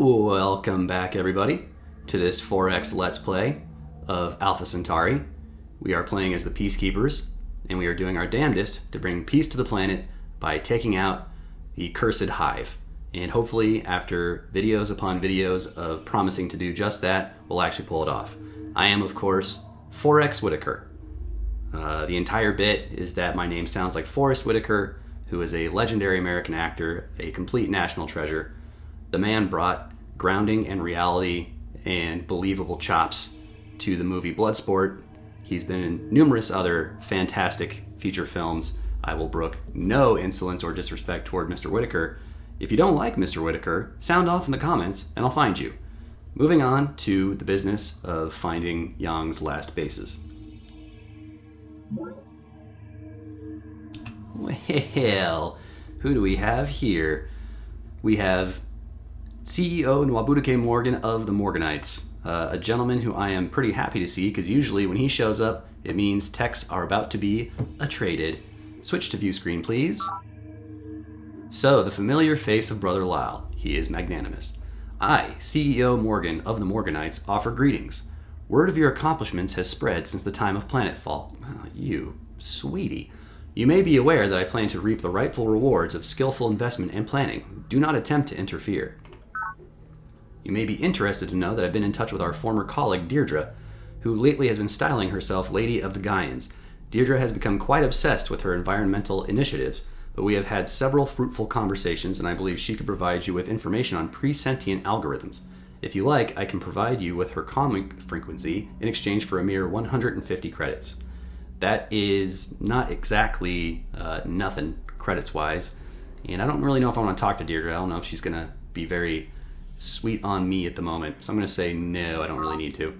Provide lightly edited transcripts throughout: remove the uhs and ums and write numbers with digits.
Welcome back, everybody, to this 4X Let's Play of Alpha Centauri. We are playing as the Peacekeepers, and we are doing our damnedest to bring peace to the planet by taking out the cursed hive. And hopefully, after videos upon videos of promising to do just that, we'll actually pull it off. I am, of course, 4X Whitaker. The entire bit is that my name sounds like Forrest Whitaker, who is a legendary American actor, a complete national treasure. The man brought grounding and reality and believable chops to the movie Bloodsport. He's been in numerous other fantastic feature films. I will brook no insolence or disrespect toward Mr. Whitaker. If you don't like Mr. Whitaker, sound off in the comments and I'll find you. Moving on to the business of finding Yang's last bases. Well, who do we have here? We have CEO Nwabudike Morgan of the Morganites, a gentleman who I am pretty happy to see because usually when he shows up, it means techs are about to be traded. Switch to view screen, please. So, the familiar face of Brother Lyle. He is magnanimous. I, CEO Morgan of the Morganites, offer greetings. Word of your accomplishments has spread since the time of planetfall. Oh, you sweetie. You may be aware that I plan to reap the rightful rewards of skillful investment and planning. Do not attempt to interfere. You may be interested to know that I've been in touch with our former colleague Deirdre, who lately has been styling herself Lady of the Gaians. Deirdre has become quite obsessed with her environmental initiatives, but we have had several fruitful conversations and I believe she could provide you with information on pre-sentient algorithms. If you like, I can provide you with her comic frequency in exchange for a mere 150 credits. That is not exactly nothing credits-wise, and I don't really know if I want to talk to Deirdre. I don't know if she's going to be very sweet on me at the moment, so I'm going to say no, I don't really need to.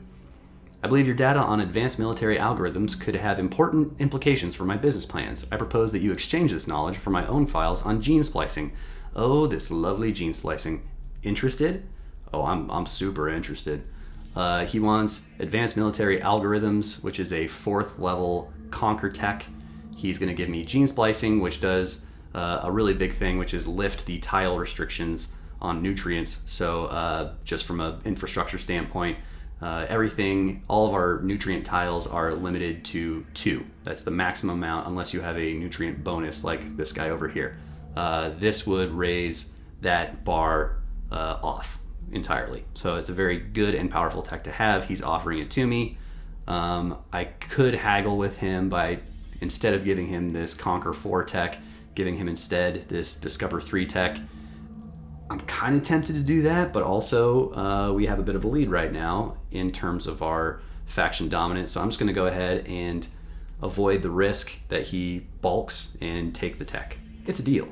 I believe your data on advanced military algorithms could have important implications for my business plans. I propose that you exchange this knowledge for my own files on gene splicing. Oh, this lovely gene splicing. Interested? Oh, I'm super interested. He wants advanced military algorithms, which is a 4th level conquer tech. He's going to give me gene splicing, which does a really big thing, which is lift the tile restrictions on nutrients. So just from an infrastructure standpoint, everything, all of our nutrient tiles are limited to 2. That's the maximum amount unless you have a nutrient bonus like this guy over here. This would raise that bar off entirely. So it's a very good and powerful tech to have. He's offering it to me. I could haggle with him by, instead of giving him this Conquer 4 tech, giving him instead this Discover 3 tech. I'm kind of tempted to do that, but also we have a bit of a lead right now in terms of our faction dominance, so I'm just going to go ahead and avoid the risk that he balks and take the tech. It's a deal.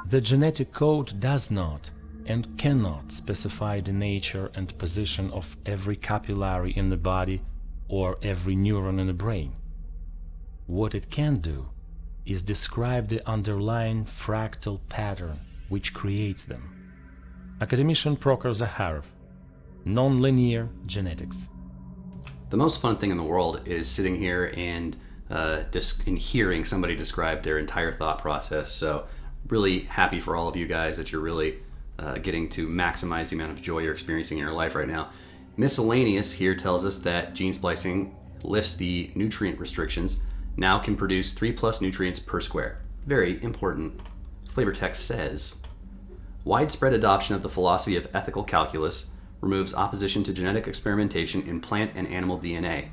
The genetic code does not and cannot specify the nature and position of every capillary in the body or every neuron in the brain. What it can do is describe the underlying fractal pattern which creates them. Academician Prokhor Zakharov, Nonlinear Genetics. The most fun thing in the world is sitting here and hearing somebody describe their entire thought process. So really happy for all of you guys that you're really getting to maximize the amount of joy you're experiencing in your life right now. Miscellaneous here tells us that gene splicing lifts the nutrient restrictions, now can produce 3+ nutrients per square. Very important. Flavor text says, widespread adoption of the philosophy of ethical calculus removes opposition to genetic experimentation in plant and animal DNA,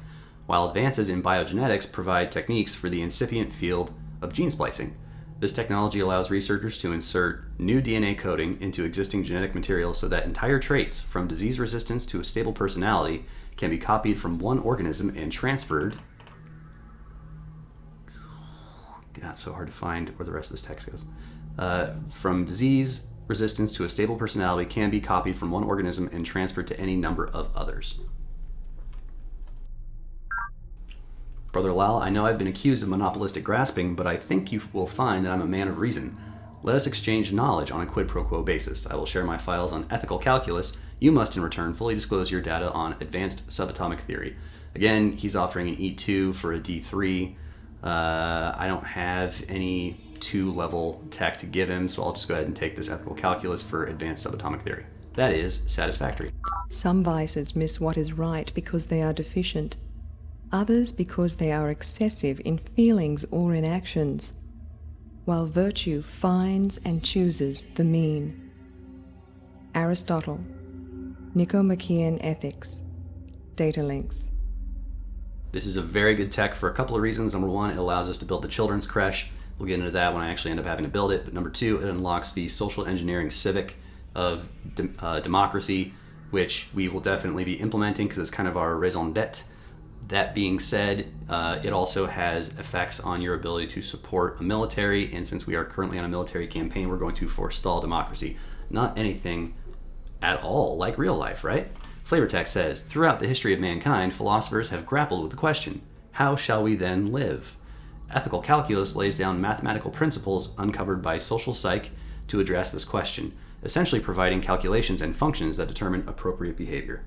while advances in biogenetics provide techniques for the incipient field of gene splicing. This technology allows researchers to insert new DNA coding into existing genetic material so that entire traits, from disease resistance to a stable personality, can be copied from one organism and transferred. God, it's so hard to find where the rest of this text goes. From disease resistance to a stable personality can be copied from one organism and transferred to any number of others. Brother Lal, I know I've been accused of monopolistic grasping, but I think you will find that I'm a man of reason. Let us exchange knowledge on a quid pro quo basis. I will share my files on ethical calculus. You must, in return, fully disclose your data on advanced subatomic theory. Again, he's offering an E2 for a D3. I don't have any 2-level tech to give him, so I'll just go ahead and take this ethical calculus for advanced subatomic theory. That is satisfactory. Some vices miss what is right because they are deficient, others because they are excessive in feelings or in actions, while virtue finds and chooses the mean. Aristotle, Nicomachean Ethics, Data Links. This is a very good tech for a couple of reasons. Number one, it allows us to build the children's creche. We'll get into that when I actually end up having to build it. But number two, it unlocks the social engineering civic of democracy, which we will definitely be implementing because it's kind of our raison d'etre. That being said, it also has effects on your ability to support a military, and since we are currently on a military campaign, we're going to forestall democracy. Not anything at all like real life, right? Flavor Text says, throughout the history of mankind, philosophers have grappled with the question, how shall we then live? Ethical calculus lays down mathematical principles uncovered by social psych to address this question, essentially providing calculations and functions that determine appropriate behavior.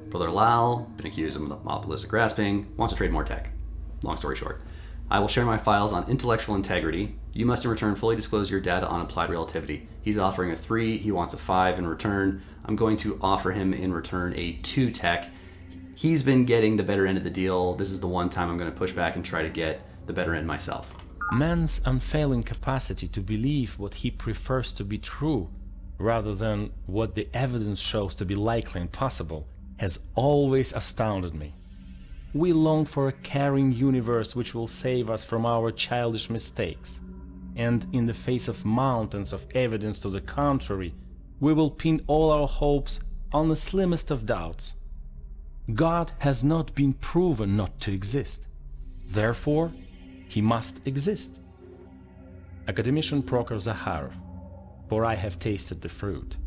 Brother Lal, been accused of monopolistic grasping, wants to trade more tech. Long story short. I will share my files on intellectual integrity. You must in return fully disclose your data on applied relativity. He's offering a 3, he wants a 5 in return. I'm going to offer him in return a 2 tech. He's been getting the better end of the deal. This is the one time I'm going to push back and try to get the better end myself. Man's unfailing capacity to believe what he prefers to be true, rather than what the evidence shows to be likely and possible, has always astounded me. We long for a caring universe which will save us from our childish mistakes, and in the face of mountains of evidence to the contrary, we will pin all our hopes on the slimmest of doubts. God has not been proven not to exist. Therefore, he must exist. Academician Prokhor Zakharov, for I have tasted the fruit.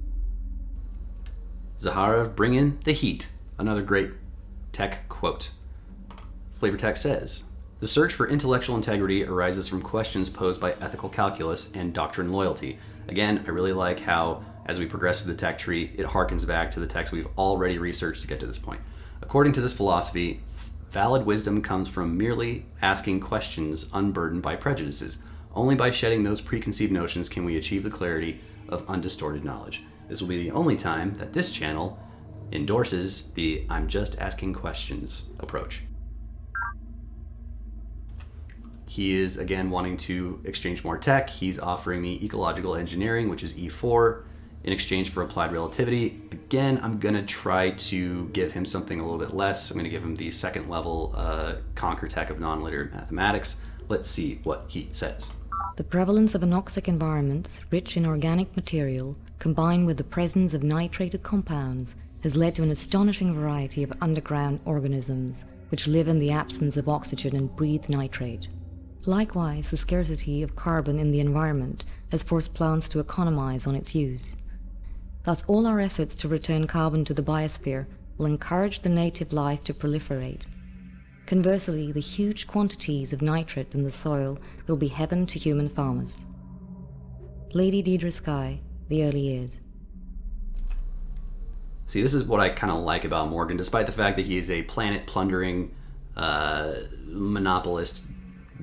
Zakharov, bring in the heat. Another great tech quote. Flavor Text says, the search for intellectual integrity arises from questions posed by ethical calculus and doctrine loyalty. Again, I really like how, as we progress through the tech tree, it harkens back to the text we've already researched to get to this point. According to this philosophy, valid wisdom comes from merely asking questions unburdened by prejudices. Only by shedding those preconceived notions can we achieve the clarity of undistorted knowledge. This will be the only time that this channel endorses the I'm just asking questions approach. He is, again, wanting to exchange more tech. He's offering me ecological engineering, which is E4, in exchange for applied relativity. Again, I'm going to try to give him something a little bit less. I'm going to give him the second level Conquer Tech of Nonlinear Mathematics. Let's see what he says. The prevalence of anoxic environments, rich in organic material, combined with the presence of nitrated compounds, has led to an astonishing variety of underground organisms, which live in the absence of oxygen and breathe nitrate. Likewise, the scarcity of carbon in the environment has forced plants to economize on its use. Thus, all our efforts to return carbon to the biosphere will encourage the native life to proliferate. Conversely, the huge quantities of nitrate in the soil will be heaven to human farmers. Lady Deidre Skye, The Early Years. See, this is what I kind of like about Morgan, despite the fact that he is a planet-plundering monopolist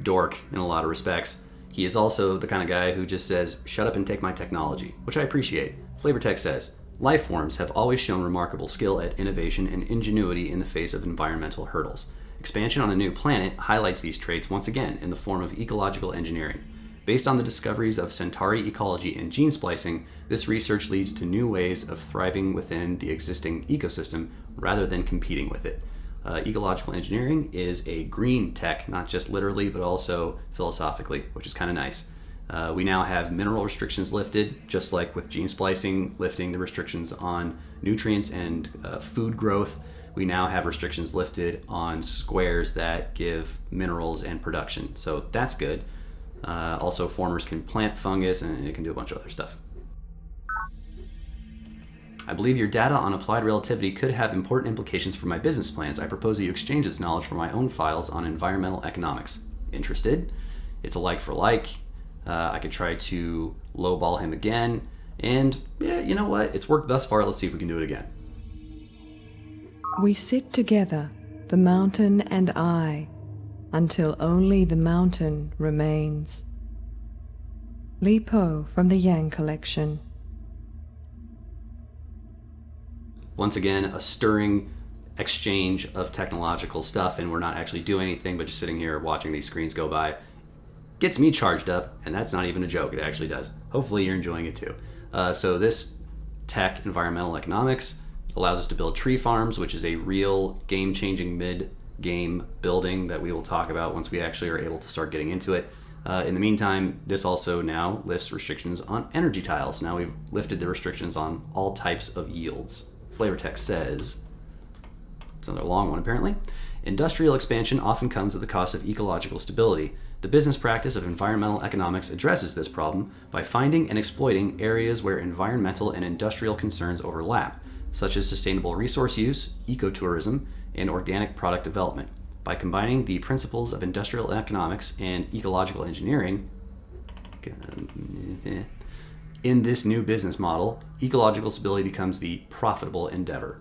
dork in a lot of respects. He is also the kind of guy who just says, shut up and take my technology, which I appreciate. Flavor Text says, life forms have always shown remarkable skill at innovation and ingenuity in the face of environmental hurdles. Expansion on a new planet highlights these traits once again in the form of ecological engineering. Based on the discoveries of Centauri ecology and gene splicing, this research leads to new ways of thriving within the existing ecosystem rather than competing with it. Ecological engineering is a green tech, not just literally, but also philosophically, which is kind of nice. We now have mineral restrictions lifted, just like with gene splicing, lifting the restrictions on nutrients and food growth. We now have restrictions lifted on squares that give minerals and production. So that's good. Also, formers can plant fungus and it can do a bunch of other stuff. I believe your data on applied relativity could have important implications for my business plans. I propose that you exchange this knowledge for my own files on environmental economics. Interested? It's a like for like. I could try to lowball him again. And yeah, you know what? It's worked thus far. Let's see if we can do it again. We sit together, the mountain and I, until only the mountain remains. Li Po from the Yang Collection. Once again, a stirring exchange of technological stuff, and we're not actually doing anything but just sitting here watching these screens go by. Gets me charged up, and that's not even a joke. It actually does. Hopefully you're enjoying it too. So this tech, environmental economics, allows us to build tree farms, which is a real game-changing mid-game building that we will talk about once we actually are able to start getting into it. In the meantime, this also now lifts restrictions on energy tiles. Now we've lifted the restrictions on all types of yields. Flavor text says, it's another long one apparently, industrial expansion often comes at the cost of ecological stability. The business practice of environmental economics addresses this problem by finding and exploiting areas where environmental and industrial concerns overlap, such as sustainable resource use, ecotourism, and organic product development. By combining the principles of industrial economics and ecological engineering, in this new business model, ecological stability becomes the profitable endeavor.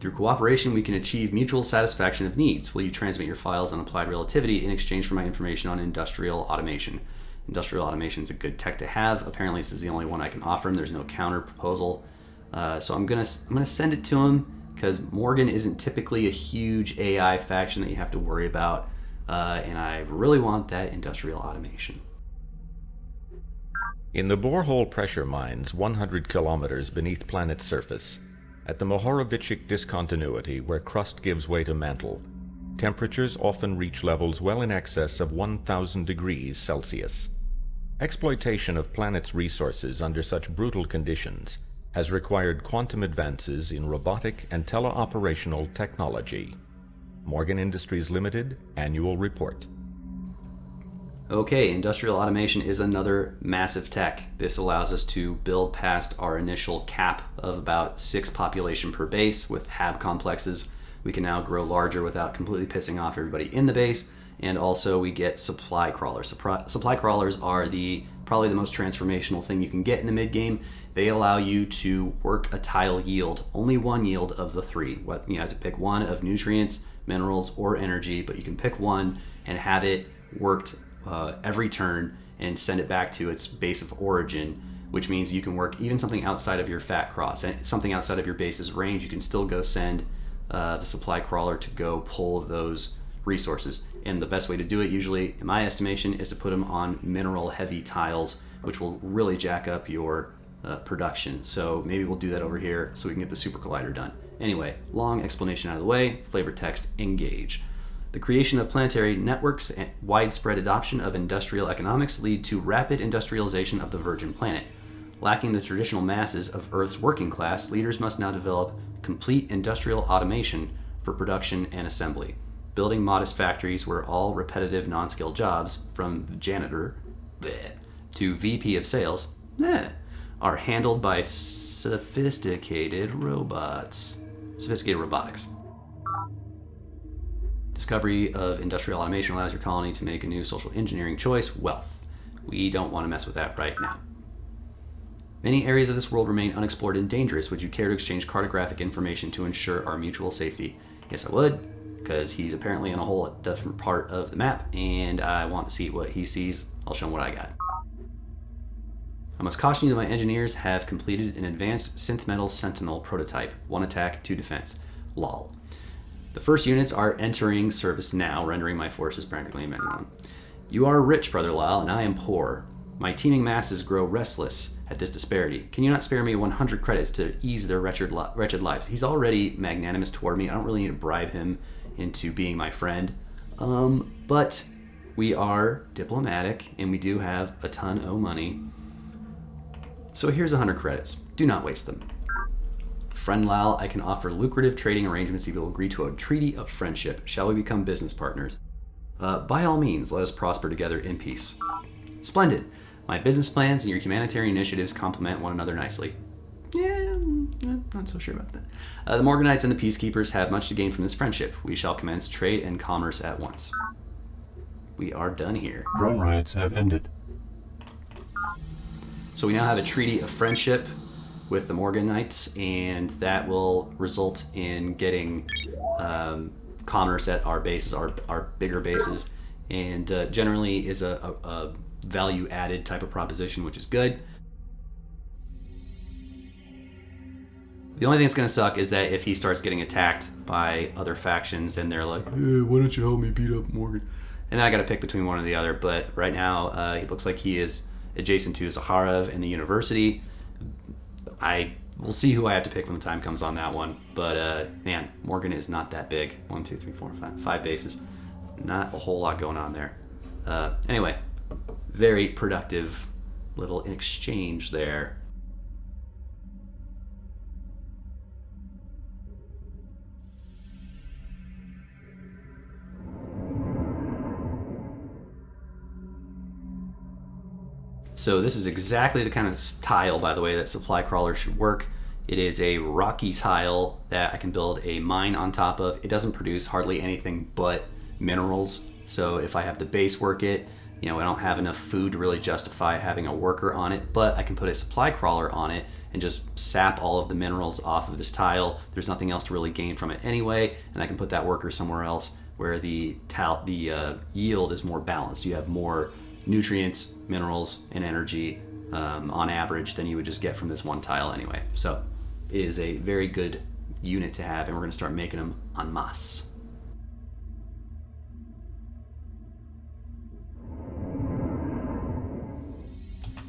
Through cooperation, we can achieve mutual satisfaction of needs. Will you transmit your files on applied relativity in exchange for my information on industrial automation? Industrial automation is a good tech to have. Apparently, this is the only one I can offer him. There's no counter proposal, so I'm gonna send it to him because Morgan isn't typically a huge AI faction that you have to worry about, and I really want that industrial automation. In the borehole pressure mines 100 kilometers beneath planet's surface, at the Mohorovičić discontinuity where crust gives way to mantle, temperatures often reach levels well in excess of 1,000 degrees Celsius. Exploitation of planet's resources under such brutal conditions has required quantum advances in robotic and teleoperational technology. Morgan Industries Limited Annual Report. Okay, industrial automation is another massive tech. This allows us to build past our initial cap of about 6 population per base with hab complexes. We can now grow larger without completely pissing off everybody in the base, and also we get supply crawlers. Supply crawlers are probably the most transformational thing you can get in the mid-game. They allow you to work a tile yield, only one yield of the 3. You have to pick one of nutrients, minerals, or energy, but you can pick one and have it worked every turn and send it back to its base of origin, which means you can work even something outside of your fat cross, something outside of your base's range. You can still go send the supply crawler to go pull those resources. And the best way to do it, usually, in my estimation, is to put them on mineral heavy tiles, which will really jack up your production. So maybe we'll do that over here so we can get the super collider done. Anyway, long explanation out of the way, flavor text, engage. The creation of planetary networks and widespread adoption of industrial economics lead to rapid industrialization of the virgin planet. Lacking the traditional masses of Earth's working class, leaders must now develop complete industrial automation for production and assembly. Building modest factories where all repetitive non-skilled jobs, from janitor to VP of sales, are handled by sophisticated robotics. Discovery of industrial automation allows your colony to make a new social engineering choice, wealth. We don't want to mess with that right now. Many areas of this world remain unexplored and dangerous. Would you care to exchange cartographic information to ensure our mutual safety? Yes, I would, because he's apparently in a whole different part of the map, and I want to see what he sees. I'll show him what I got. I must caution you that my engineers have completed an advanced synth metal sentinel prototype. 1 attack, 2 defense. Lol. The first units are entering service now, rendering my forces practically minimum. You are rich, Brother Lyle, and I am poor. My teeming masses grow restless at this disparity. Can you not spare me 100 credits to ease their wretched lives? He's already magnanimous toward me. I don't really need to bribe him into being my friend. But we are diplomatic, and we do have a ton of money. So here's 100 credits. Do not waste them. Friend Lal, I can offer lucrative trading arrangements if you will agree to a treaty of friendship. Shall we become business partners? By all means, let us prosper together in peace. Splendid. My business plans and your humanitarian initiatives complement one another nicely. Yeah, not so sure about that. The Morganites and the Peacekeepers have much to gain from this friendship. We shall commence trade and commerce at once. We are done here. Drone riots have ended. So we now have a treaty of friendship with the Morganites, and that will result in getting commerce at our bases, our bigger bases, and generally is a value added type of proposition, which is good. The only thing that's going to suck is that if he starts getting attacked by other factions and they're like, hey, why don't you help me beat up Morgan? And then I got to pick between one or the other. But right now, it looks like he is adjacent to Zaharev and the university. I will see who I have to pick when the time comes on that one. But man, Morgan is not that big. 1, 2, 3, 4, 5 bases. Not a whole lot going on there. Anyway, very productive little exchange there. So this is exactly the kind of tile, by the way, that supply crawlers should work. It is a rocky tile that I can build a mine on top of. It doesn't produce hardly anything but minerals. So if I have to base work it, I don't have enough food to really justify having a worker on it, but I can put a supply crawler on it and just sap all of the minerals off of this tile. There's nothing else to really gain from it anyway, and I can put that worker somewhere else where the yield is more balanced. You have more nutrients, minerals, and energy on average than you would just get from this one tile anyway. So it is a very good unit to have, and we're going to start making them en masse.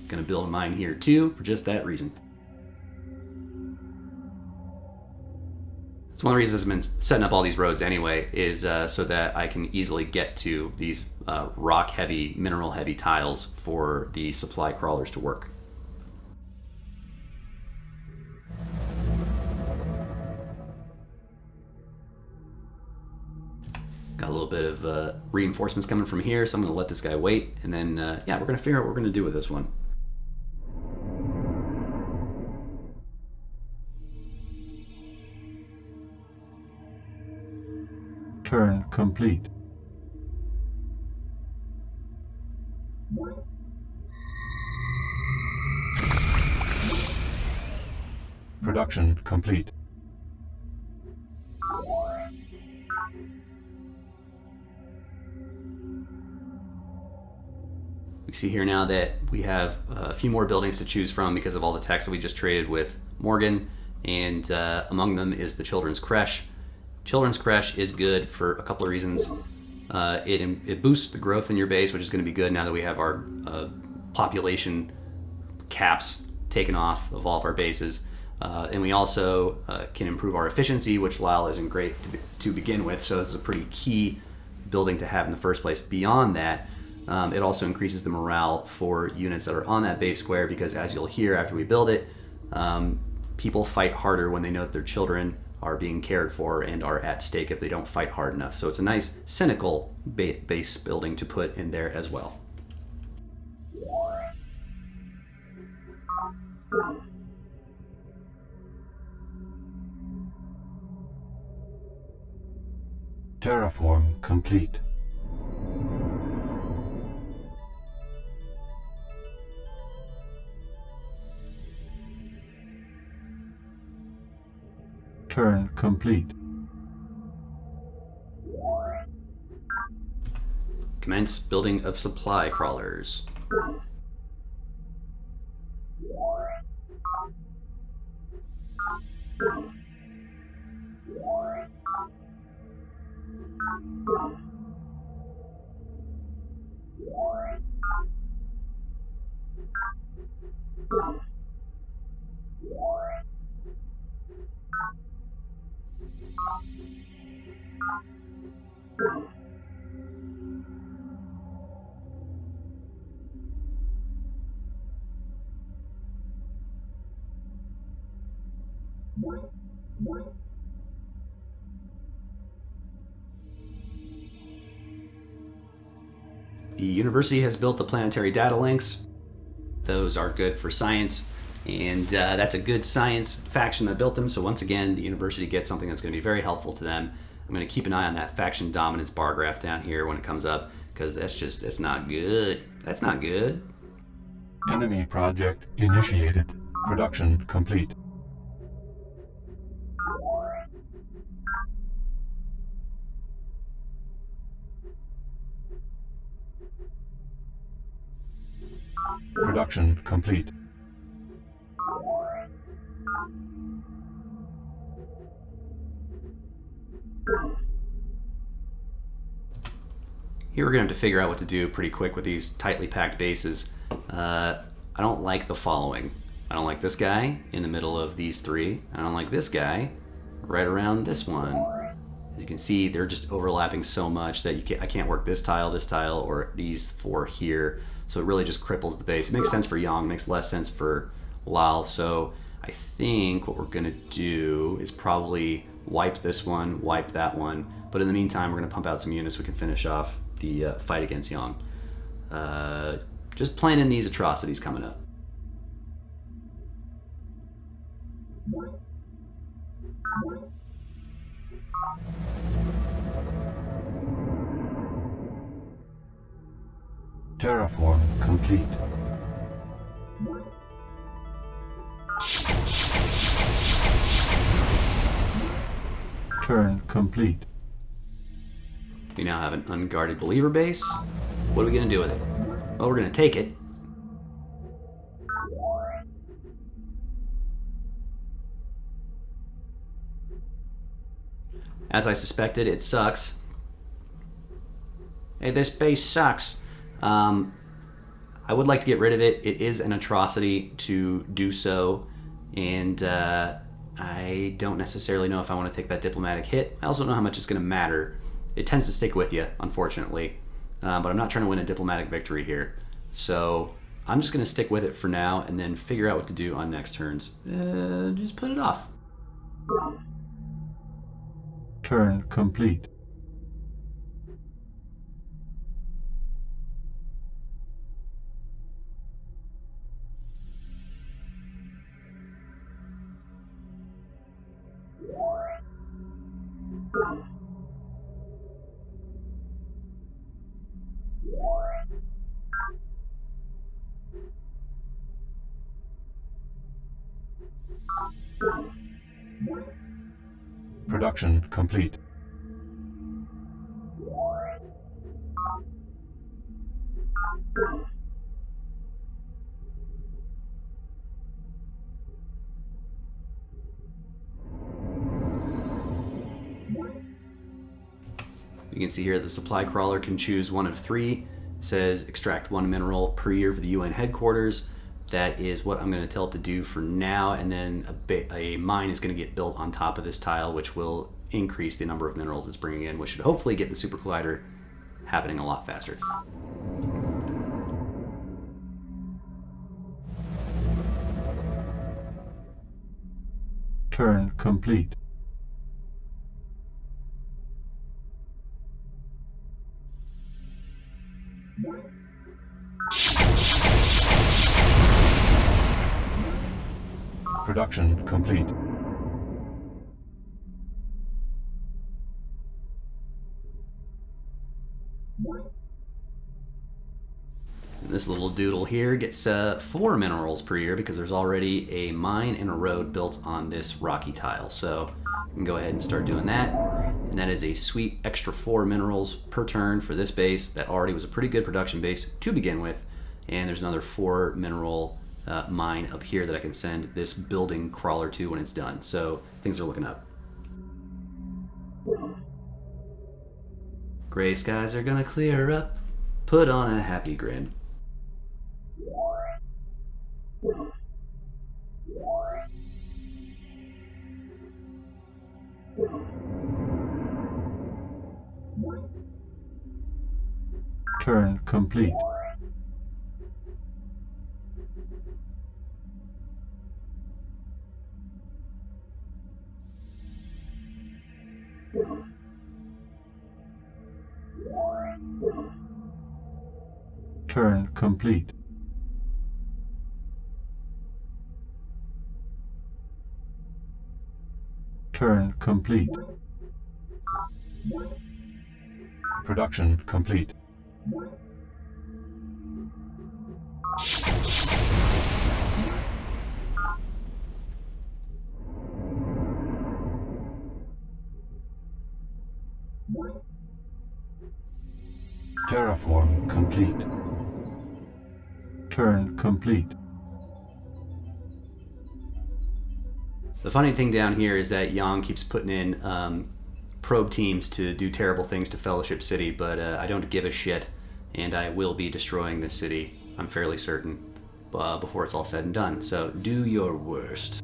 Going to build a mine here too for just that reason. It's one of the reasons I've been setting up all these roads anyway, is so that I can easily get to these rock-heavy, mineral-heavy tiles for the supply crawlers to work. Got a little bit of reinforcements coming from here, so I'm going to let this guy wait, and then, yeah, we're going to figure out what we're going to do with this one. Turn complete. Production complete. We see here now that we have a few more buildings to choose from because of all the techs that we just traded with Morgan, and among them is the Children's Creche. Children's Creche is good for a couple of reasons. It boosts the growth in your base, which is going to be good now that we have our population caps taken off of all of our bases. And we also can improve our efficiency, which Lyle isn't great to begin with, so this is a pretty key building to have in the first place. Beyond that, it also increases the morale for units that are on that base square, because as you'll hear after we build it, people fight harder when they know that their children are being cared for and are at stake if they don't fight hard enough. So it's a nice cynical base building to put in there as well. Terraform complete. Turn complete. Commence building of supply crawlers. The university has built the planetary data links. Those are good for science, and that's a good science faction that built them. So once again, the university gets something that's going to be very helpful to them. I'm going to keep an eye on that faction dominance bar graph down here when it comes up, because it's not good. That's not good. Enemy project initiated. Production complete. Production complete. Here we're going to have to figure out what to do pretty quick with these tightly packed bases. I don't like the following. I don't like this guy in the middle of these three. I don't like this guy right around this one. As you can see, they're just overlapping so much that I can't work this tile, or these four here. So it really just cripples the base. It makes sense for Yang, makes less sense for Lal. So I think what we're going to do is probably wipe this one, wipe that one. But in the meantime, we're going to pump out some units so we can finish off the fight against Yang. Just planning these atrocities coming up. Terraform complete. Turn complete. We now have an unguarded believer base. What are we going to do with it? Well, we're going to take it. As I suspected, it sucks. Hey, this base sucks. I would like to get rid of it. It is an atrocity to do so, and I don't necessarily know if I want to take that diplomatic hit. I also don't know how much it's going to matter. It tends to stick with you, unfortunately, but I'm not trying to win a diplomatic victory here. So I'm just going to stick with it for now and then figure out what to do on next turns. Just put it off. Turn complete. Production complete. You can see here the supply crawler can choose one of three. It says extract one mineral per year for the UN headquarters. That is what I'm going to tell it to do for now, and then a mine is going to get built on top of this tile, which will increase the number of minerals it's bringing in, which should hopefully get the super collider happening a lot faster. Turn complete. Production complete. This little doodle here gets 4 minerals per year because there's already a mine and a road built on this rocky tile. So we can go ahead and start doing that. And that is a sweet extra 4 minerals per turn for this base that already was a pretty good production base to begin with. And there's another 4 mineral mine up here that I can send this building crawler to when it's done. So things are looking up. Gray skies are gonna clear up. Put on a happy grin. Turn complete. Turn complete. Turn complete. Production complete. Terraform complete. Turn complete. The funny thing down here is that Yang keeps putting in probe teams to do terrible things to Fellowship City, but I don't give a shit, and I will be destroying this city, I'm fairly certain, before it's all said and done. So do your worst.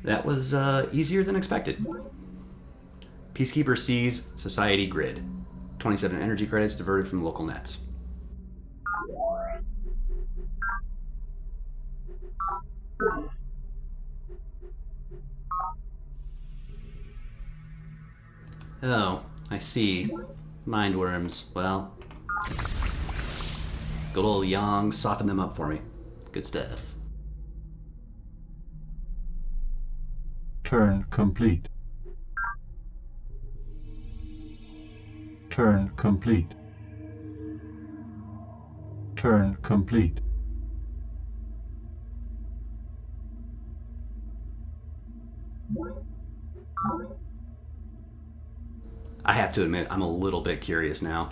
That was easier than expected. Peacekeeper sees Society Grid. 27 energy credits diverted from local nets. Oh, I see. Mind worms. Well, good old Yang softened them up for me. Good stuff. Turn complete. Turn complete. Turn complete. I have to admit, I'm a little bit curious now.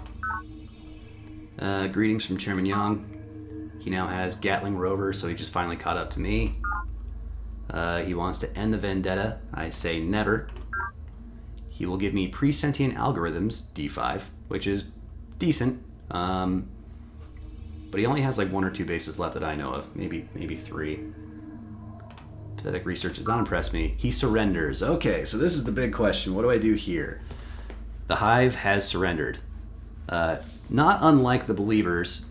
Greetings from Chairman Yang. He now has Gatling Rover, so he just finally caught up to me. He wants to end the vendetta. I say never. He will give me pre-sentient algorithms, D5, which is decent. But he only has like 1 or 2 bases left that I know of. Maybe 3. Pathetic research does not impress me. He surrenders. Okay, so this is the big question. What do I do here? The Hive has surrendered. Not unlike the Believers,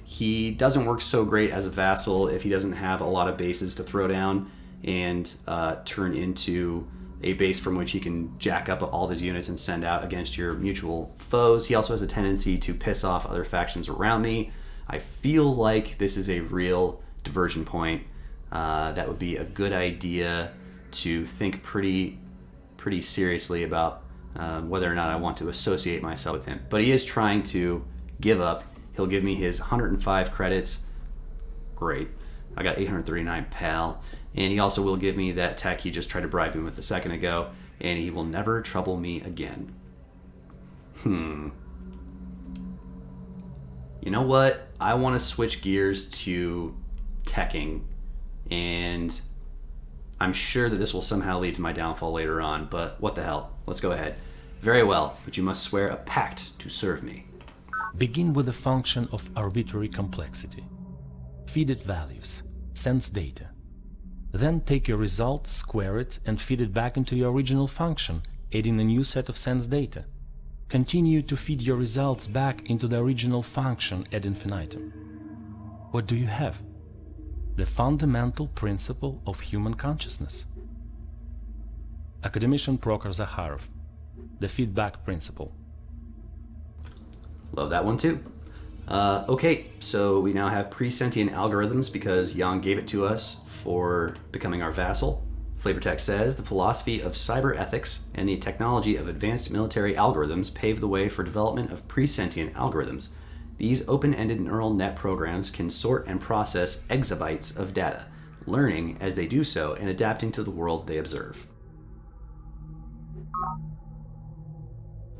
he doesn't work so great as a vassal if he doesn't have a lot of bases to throw down and turn into a base from which he can jack up all of his units and send out against your mutual foes. He also has a tendency to piss off other factions around me. I feel like this is a real diversion point. That would be a good idea to think pretty seriously about whether or not I want to associate myself with him. But he is trying to give up. He'll give me his 105 credits. Great. I got 839, pal. And he also will give me that tech he just tried to bribe me with a second ago, and he will never trouble me again. You know what? I want to switch gears to teching, and I'm sure that this will somehow lead to my downfall later on, but what the hell? Let's go ahead. Very well, but you must swear a pact to serve me. Begin with a function of arbitrary complexity. Feed it values, sense data. Then take your result, square it, and feed it back into your original function, adding a new set of sense data. Continue to feed your results back into the original function ad infinitum. What do you have? The fundamental principle of human consciousness. Academician Prokhor Zakharov. The feedback principle. Love that one too. Okay, so we now have pre-sentient algorithms because Yang gave it to us for becoming our vassal. Flavortext says, the philosophy of cyber ethics and the technology of advanced military algorithms pave the way for development of pre-sentient algorithms. These open-ended neural net programs can sort and process exabytes of data, learning as they do so and adapting to the world they observe.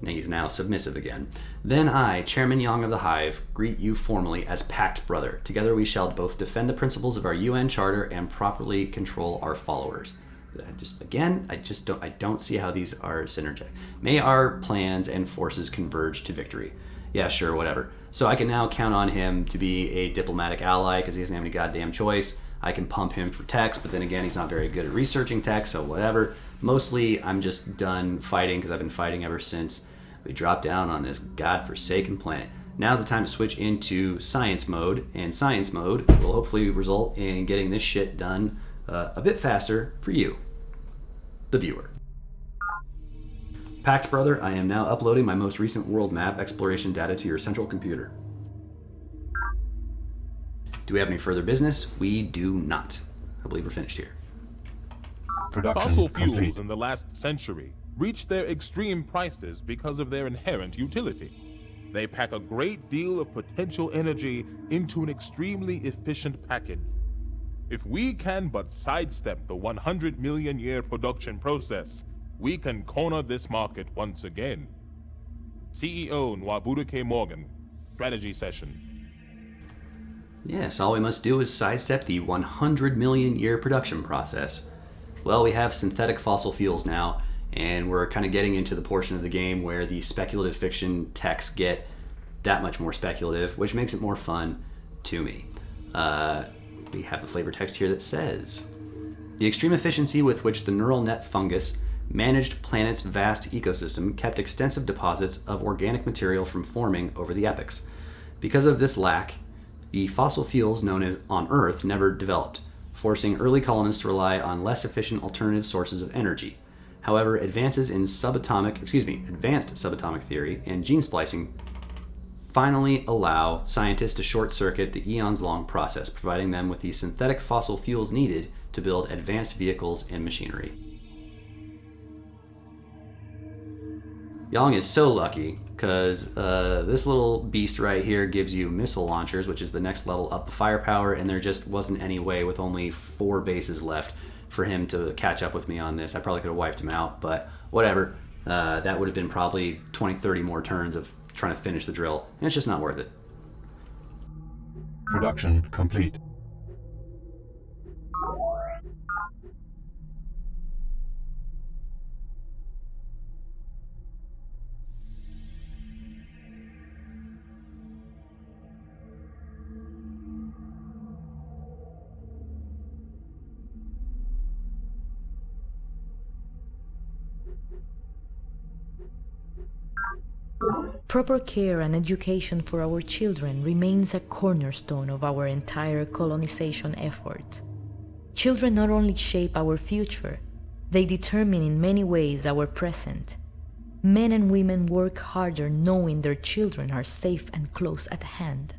He's now submissive again. Then I, Chairman Yang of the Hive, greet you formally as Pact Brother. Together we shall both defend the principles of our UN Charter and properly control our followers. I don't see how these are synergistic. May our plans and forces converge to victory. Yeah, sure, whatever. So I can now count on him to be a diplomatic ally because he doesn't have any goddamn choice. I can pump him for text, but then again, he's not very good at researching text, so whatever. Mostly, I'm just done fighting because I've been fighting ever since we dropped down on this godforsaken planet. Now's the time to switch into science mode, and science mode will hopefully result in getting this shit done a bit faster for you, the viewer. Pact Brother, I am now uploading my most recent world map exploration data to your central computer. Do we have any further business? We do not. I believe we're finished here. Production Fossil complete. fuels in the last century reached their extreme prices because of their inherent utility. They pack a great deal of potential energy into an extremely efficient package. If we can but sidestep the 100 million year production process, we can corner this market once again. CEO Nwabuduke Morgan, strategy session. Yes, all we must do is sidestep the 100 million year production process. Well, we have synthetic fossil fuels now, and we're kind of getting into the portion of the game where the speculative fiction texts get that much more speculative, which makes it more fun to me. We have the flavor text here that says, the extreme efficiency with which the neural net fungus managed planet's vast ecosystem kept extensive deposits of organic material from forming over the epochs. Because of this lack, the fossil fuels known as on Earth never developed, forcing early colonists to rely on less efficient alternative sources of energy. However, advances in advanced subatomic theory and gene splicing finally allow scientists to short-circuit the eons-long process, providing them with the synthetic fossil fuels needed to build advanced vehicles and machinery. Yang is so lucky because this little beast right here gives you missile launchers, which is the next level up of firepower, and there just wasn't any way with only 4 bases left for him to catch up with me on this. I probably could have wiped him out, but whatever. That would have been probably 20, 30 more turns of trying to finish the drill, and it's just not worth it. Production complete. Proper care and education for our children remains a cornerstone of our entire colonization effort. Children not only shape our future, they determine in many ways our present. Men and women work harder knowing their children are safe and close at hand.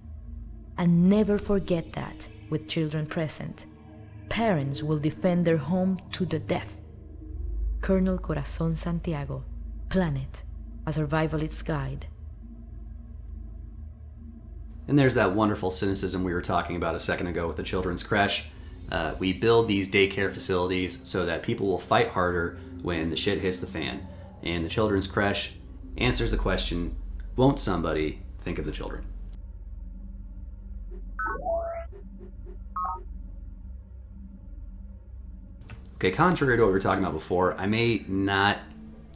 And never forget that, with children present, parents will defend their home to the death. Colonel Corazon Santiago, Planet, a Survivalist's Guide. And there's that wonderful cynicism we were talking about a second ago with the children's creche. We build these daycare facilities so that people will fight harder when the shit hits the fan. And the children's creche answers the question, won't somebody think of the children? Okay, contrary to what we were talking about before, I may not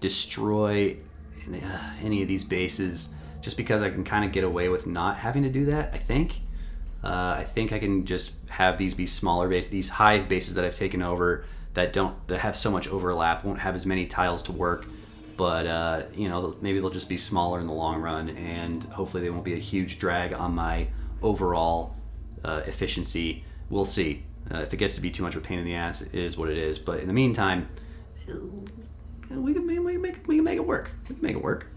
destroy any of these bases just because I can kind of get away with not having to do that, I think. I think I can just have these be smaller bases, these hive bases that I've taken over that have so much overlap, won't have as many tiles to work, but maybe they'll just be smaller in the long run, and hopefully they won't be a huge drag on my overall efficiency. We'll see. If it gets to be too much of a pain in the ass, it is what it is. But in the meantime, we can make it work. We can make it work.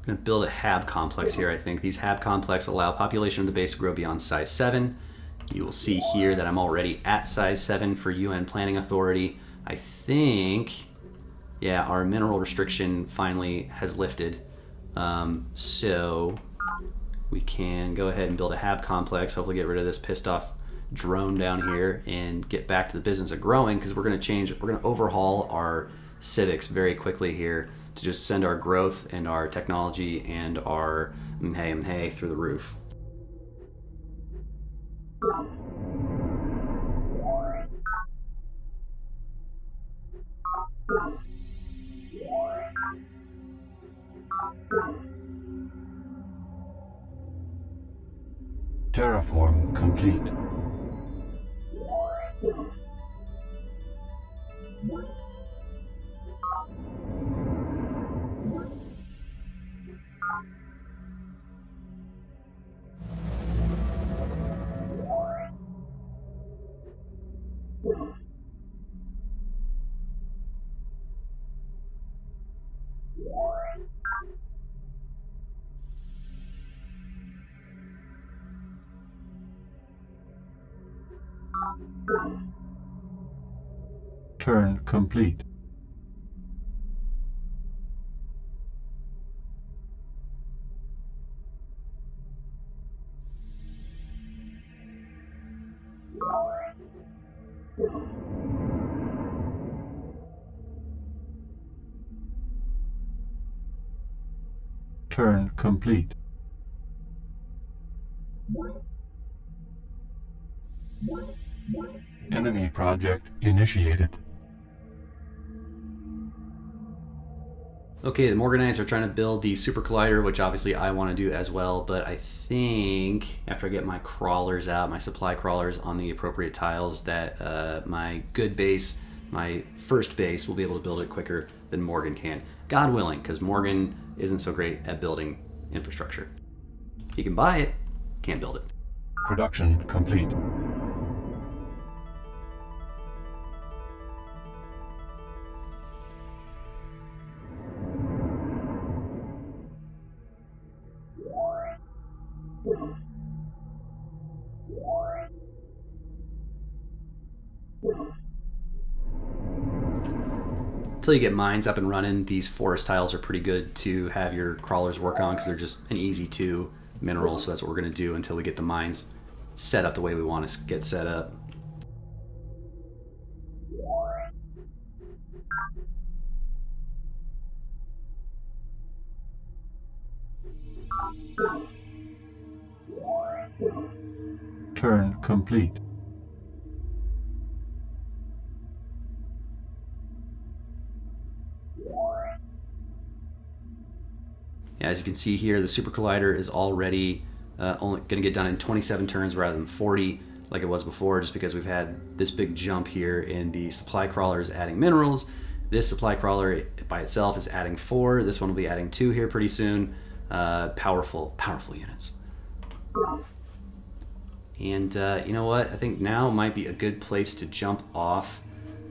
I'm going to build a HAB complex here, I think. These HAB complexes allow population of the base to grow beyond size 7. You will see here that I'm already at size 7 for UN Planning Authority. I think, yeah, our mineral restriction finally has lifted. So we can go ahead and build a HAB complex, hopefully get rid of this pissed off drone down here and get back to the business of growing, because we're going to overhaul our civics very quickly here to just send our growth and our technology and our hey through the roof. Terraform complete. Turn complete. Turn complete. Enemy project initiated. Okay, the Morganites are trying to build the super collider, which obviously I want to do as well, but I think after I get my crawlers out, my supply crawlers on the appropriate tiles, that my good base, my first base, will be able to build it quicker than Morgan can. God willing, because Morgan isn't so great at building infrastructure. He can buy it, can't build it. Production complete. Until you get mines up and running, these forest tiles are pretty good to have your crawlers work on because they're just an easy 2 mineral, so that's what we're going to do until we get the mines set up the way we want to get set up. Turn complete. As you can see here, the Super Collider is already only going to get done in 27 turns rather than 40 like it was before, just because we've had this big jump here in the supply crawlers adding minerals. This supply crawler by itself is adding 4. This one will be adding 2 here pretty soon. Powerful units. And you know what? I think now might be a good place to jump off.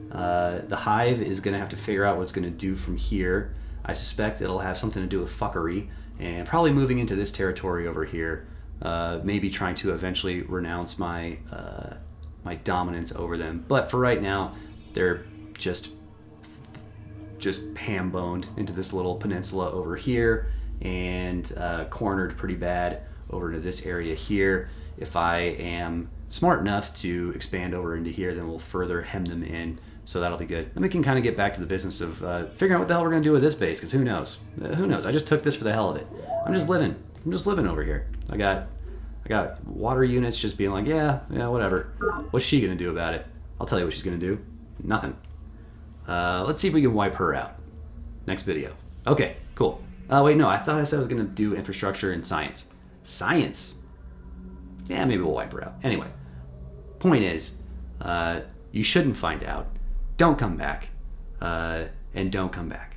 The Hive is going to have to figure out what it's going to do from here. I suspect it'll have something to do with fuckery, and probably moving into this territory over here, maybe trying to eventually renounce my my dominance over them. But for right now, they're just ham-boned into this little peninsula over here, and cornered pretty bad over into this area here. If I am smart enough to expand over into here, then we'll further hem them in. So that'll be good. Then we can kind of get back to the business of figuring out what the hell we're going to do with this base, because who knows? Who knows? I just took this for the hell of it. I'm just living over here. I got water units just being like, yeah, whatever. What's she going to do about it? I'll tell you what she's going to do. Nothing. Let's see if we can wipe her out. Next video. Okay, cool. Wait, no, I thought I said I was going to do infrastructure and science. Science? Yeah, maybe we'll wipe her out. Anyway, point is, you shouldn't find out. Don't come back. And don't come back.